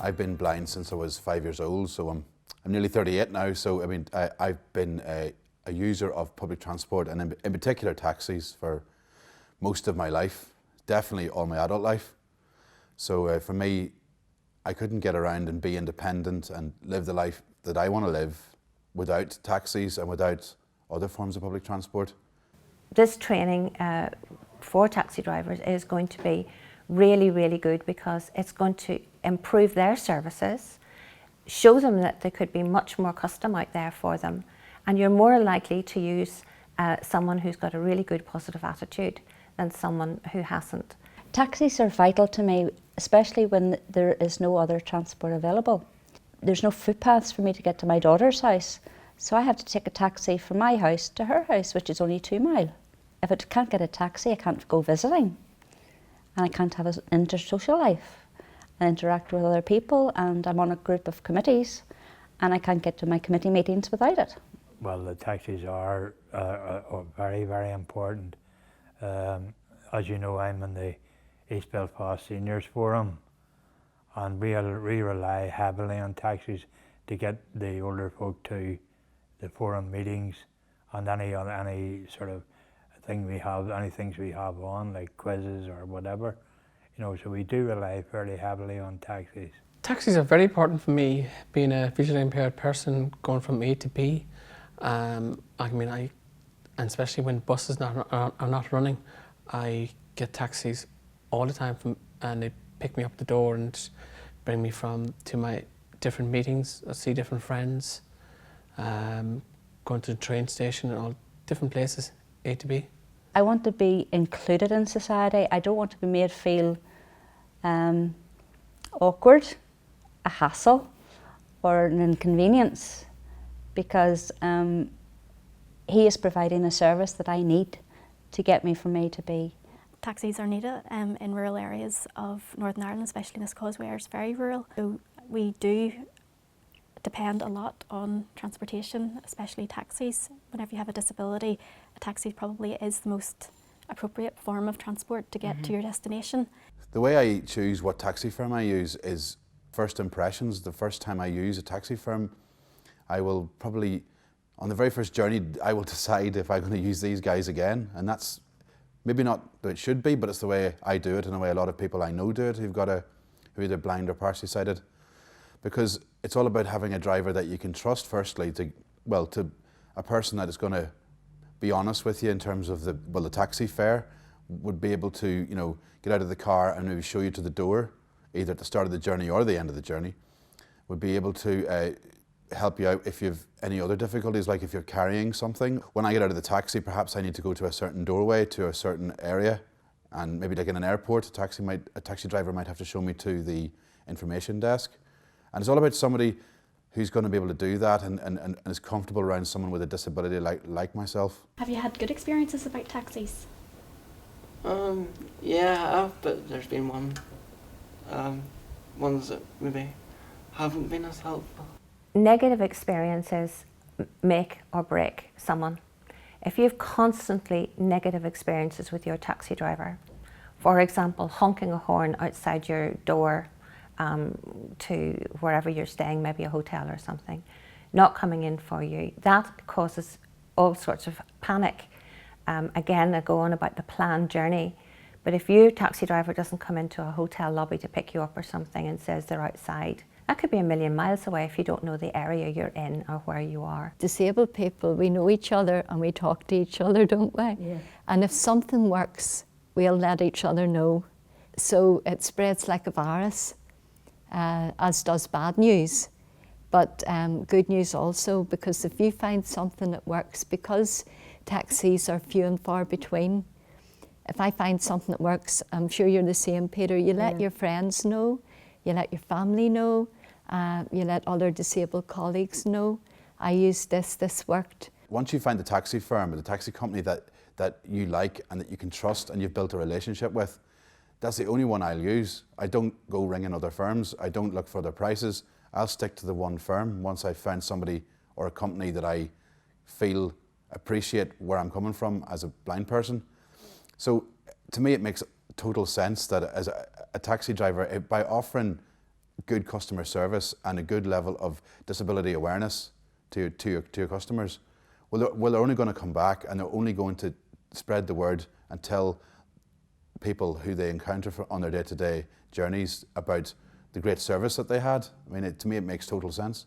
I've been blind since I was 5 years old, so I'm nearly 38 now. So I mean, I've been a user of public transport, and in particular taxis, for most of my life, definitely all my adult life. So for me, I couldn't get around and be independent and live the life that I want to live without taxis and without other forms of public transport. This training for taxi drivers is going to be really, really good, because it's going to improve their services, show them that there could be much more custom out there for them, and you're more likely to use someone who's got a really good positive attitude than someone who hasn't. Taxis are vital to me, especially when there is no other transport available. There's no footpaths for me to get to my daughter's house, so I have to take a taxi from my house to her house, which is only 2 miles. If I can't get a taxi, I can't go visiting, and I can't have an intersocial life and interact with other people, and I'm on a group of committees, and I can't get to my committee meetings without it. Well, the taxis are very, very important. As you know, I'm in the East Belfast Seniors Forum, and we rely heavily on taxis to get the older folk to the forum meetings and any sort of thing we have, any things we have on, like quizzes or whatever. You know, so we do rely fairly heavily on taxis. Taxis are very important for me, being a visually impaired person going from A to B. And especially when buses are not running, I get taxis all the time and they pick me up the door and bring me to my different meetings. I see different friends, going to the train station and all different places, A to B. I want to be included in society. I don't want to be made feel awkward, a hassle, or an inconvenience, because he is providing a service that I need to get me from A to B. Taxis are needed in rural areas of Northern Ireland, especially in this causeway where it's very rural. So we do depend a lot on transportation, especially taxis. Whenever you have a disability, a taxi probably is the most appropriate form of transport to get to your destination. The way I choose what taxi firm I use is first impressions. The first time I use a taxi firm, I will probably, on the very first journey, I will decide if I'm going to use these guys again. And that's maybe not that it should be, but it's the way I do it and the way a lot of people I know do it who are either blind or partially sighted. Because it's all about having a driver that you can trust, firstly, to a person that is going to be honest with you in terms of the taxi fare, would be able to, you know, get out of the car and maybe show you to the door, either at the start of the journey or the end of the journey, would be able to help you out if you have any other difficulties, like if you're carrying something. When I get out of the taxi, perhaps I need to go to a certain doorway, to a certain area, and maybe like in an airport, a taxi driver might have to show me to the information desk. And it's all about somebody who's going to be able to do that and is comfortable around someone with a disability like myself. Have you had good experiences about taxis? Yeah, I have, but there's been ones that maybe haven't been as helpful. Negative experiences make or break someone. If you have constantly negative experiences with your taxi driver, for example, honking a horn outside your door to wherever you're staying, maybe a hotel or something, not coming in for you, that causes all sorts of panic. Again, I go on about the planned journey, but if your taxi driver doesn't come into a hotel lobby to pick you up or something and says they're outside, that could be a million miles away if you don't know the area you're in or where you are. Disabled people, we know each other and we talk to each other, don't we? Yeah. And if something works, we'll let each other know. So it spreads like a virus, as does bad news. But good news also, because if you find something that works, because taxis are few and far between, if I find something that works, I'm sure you're the same, Peter, you let your friends know, you let your family know, you let other disabled colleagues know, I used this worked. Once you find the taxi firm or the taxi company that you like and that you can trust and you've built a relationship with, that's the only one I'll use. I don't go ringing other firms, I don't look for their prices. I'll stick to the one firm once I've found somebody or a company that I feel appreciate where I'm coming from as a blind person. So to me it makes total sense that as a taxi driver, by offering good customer service and a good level of disability awareness to your customers, well, they're only going to come back, and they're only going to spread the word and tell people who they encounter on their day-to-day journeys about the great service that they had. I mean, to me, it makes total sense.